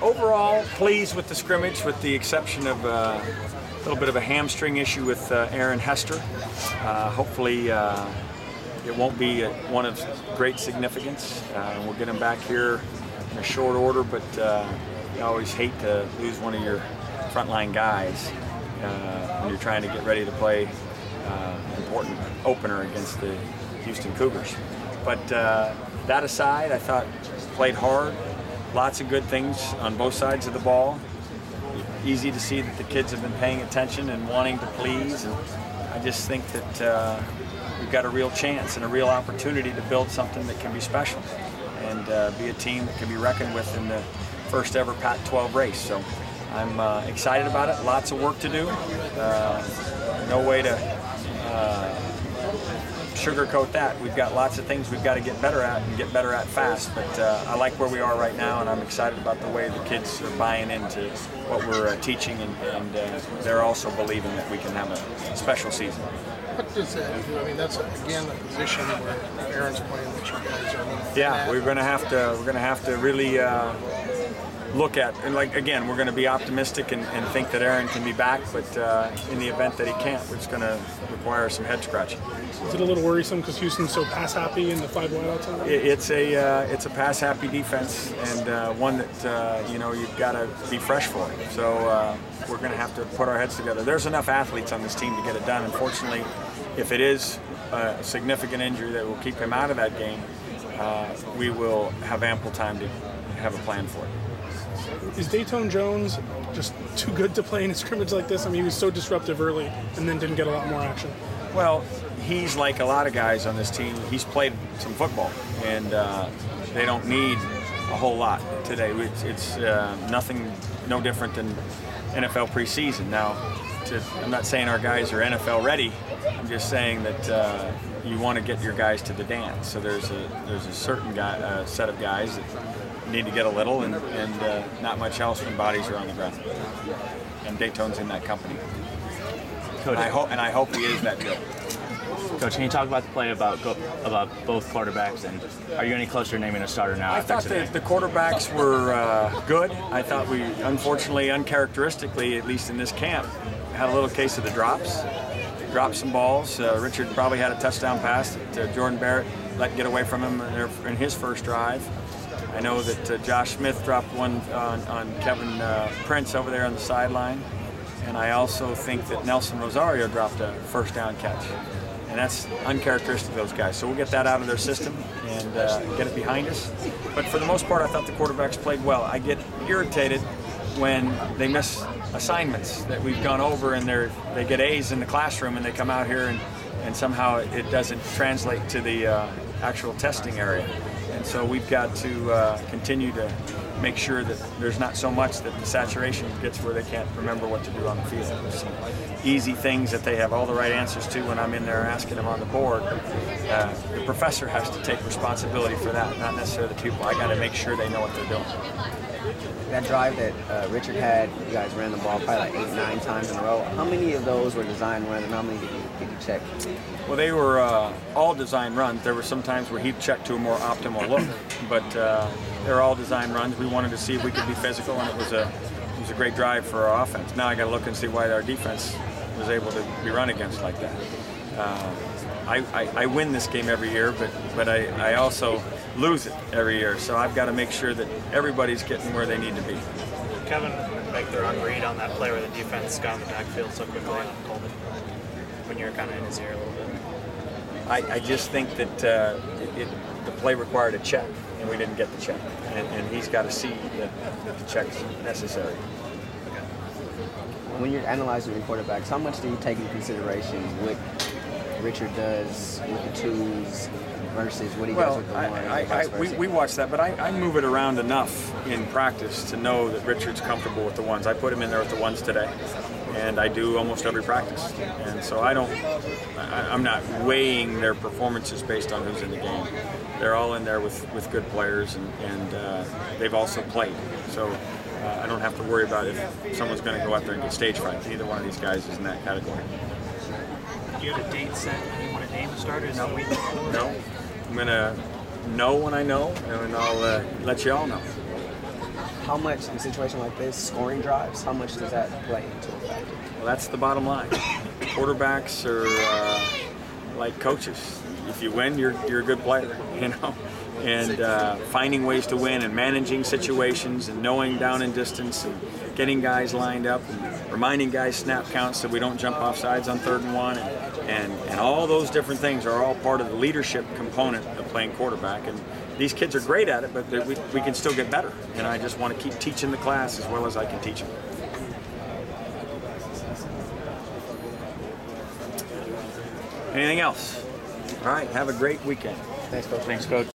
Overall, pleased with the scrimmage, with the exception of a little bit of a hamstring issue with Aaron Hester. Hopefully it won't be one of great significance. We'll get him back here in a short order, but you always hate to lose one of your frontline guys when you're trying to get ready to play an important opener against the Houston Cougars. But that aside, I thought played hard. Lots of good things on both sides of the ball. Easy to see that the kids have been paying attention and wanting to please. And I just think that we've got a real chance and a real opportunity to build something that can be special and be a team that can be reckoned with in the first ever Pac-12 race. So I'm excited about it. Lots of work to do. No way to sugarcoat that. We've got lots of things we've got to get better at and get better at fast, but I like where we are right now, and I'm excited about the way the kids are buying into what we're teaching, and they're also believing that we can have a special season. What does that do? I mean, that's again a position where Aaron's playing that you guys are. Yeah, we're going to have to really look at, and like again, we're going to be optimistic and think that Aaron can be back, but in the event that he can't, it's going to require some head scratching. Is it a little worrisome because Houston's so pass happy in the 5 wideouts? It's a pass happy defense, and one that you've got to be fresh for. So we're going to have to put our heads together. There's enough athletes on this team to get it done. Unfortunately, if it is a significant injury that will keep him out of that game, we will have ample time to have a plan for it. Is Datone Jones just too good to play in a scrimmage like this? I mean, he was so disruptive early and then didn't get a lot more action. Well, he's like a lot of guys on this team. He's played some football, and they don't need a whole lot today. It's nothing, no different than NFL preseason. Now, I'm not saying our guys are NFL ready. I'm just saying that you want to get your guys to the dance. So there's a certain set of guys that need to get a little, and not much else when bodies are on the ground. And Datone's in that company. Coach, I hope he is that good. Coach, can you talk about the play about both quarterbacks, and are you any closer to naming a starter now? I thought that the quarterbacks were good. I thought we, unfortunately, uncharacteristically, at least in this camp, had a little case of the drops. Dropped some balls. Richard probably had a touchdown pass that Jordan Barrett let get away from him in his first drive. I know that Josh Smith dropped one on Kevin Prince over there on the sideline. And I also think that Nelson Rosario dropped a first down catch. And that's uncharacteristic of those guys. So we'll get that out of their system and get it behind us. But for the most part, I thought the quarterbacks played well. I get irritated when they miss assignments that we've gone over, and they get A's in the classroom, and they come out here and somehow it doesn't translate to the actual testing area. And so we've got to continue to make sure that there's not so much that the saturation gets where they can't remember what to do on the field. There's some easy things that they have all the right answers to when I'm in there asking them on the board. The professor has to take responsibility for that, not necessarily the pupil. I got to make sure they know what they're doing. That drive that Richard had, you guys ran the ball probably like 8, 9 times in a row. How many of those were design runs, and how many did you check? Well, they were all design runs. There were some times where he'd check to a more optimal look, but they're all design runs. We wanted to see if we could be physical, and it was a great drive for our offense. Now I got to look and see why our defense was able to be run against like that. I win this game every year, but I also lose it every year. So I've got to make sure that everybody's getting where they need to be. Kevin make the wrong read on that play where the defense got in the backfield so quickly and called it when you're kind of in his ear a little bit. I just think that the play required a check, and we didn't get the check. And he's got to see that the check's necessary. When you're analyzing your quarterbacks, how much do you take into consideration what Richard does with the twos versus what he does with the ones? We watch that, but I move it around enough in practice to know that Richard's comfortable with the ones. I put him in there with the ones today, and I do almost every practice. And so I'm not weighing their performances based on who's in the game. They're all in there with good players, and they've also played. So I don't have to worry about if someone's going to go out there and get stage fright. Neither one of these guys is in that category. Do you have a date set when you want to name a starter? Is that week? No. I'm going to know when I know, and I'll let you all know. how much in a situation like this, scoring drives, how much does that play into a factor? Well, that's the bottom line. Quarterbacks are like coaches. If you win, you're a good player, you know. And finding ways to win and managing situations and knowing down and distance and getting guys lined up and reminding guys snap counts so we don't jump off sides on 3rd and 1 and all those different things are all part of the leadership component of playing quarterback. And these kids are great at it, but we can still get better. And I just want to keep teaching the class as well as I can teach them. Anything else? All right, have a great weekend. Thanks, Coach. Thanks, Coach.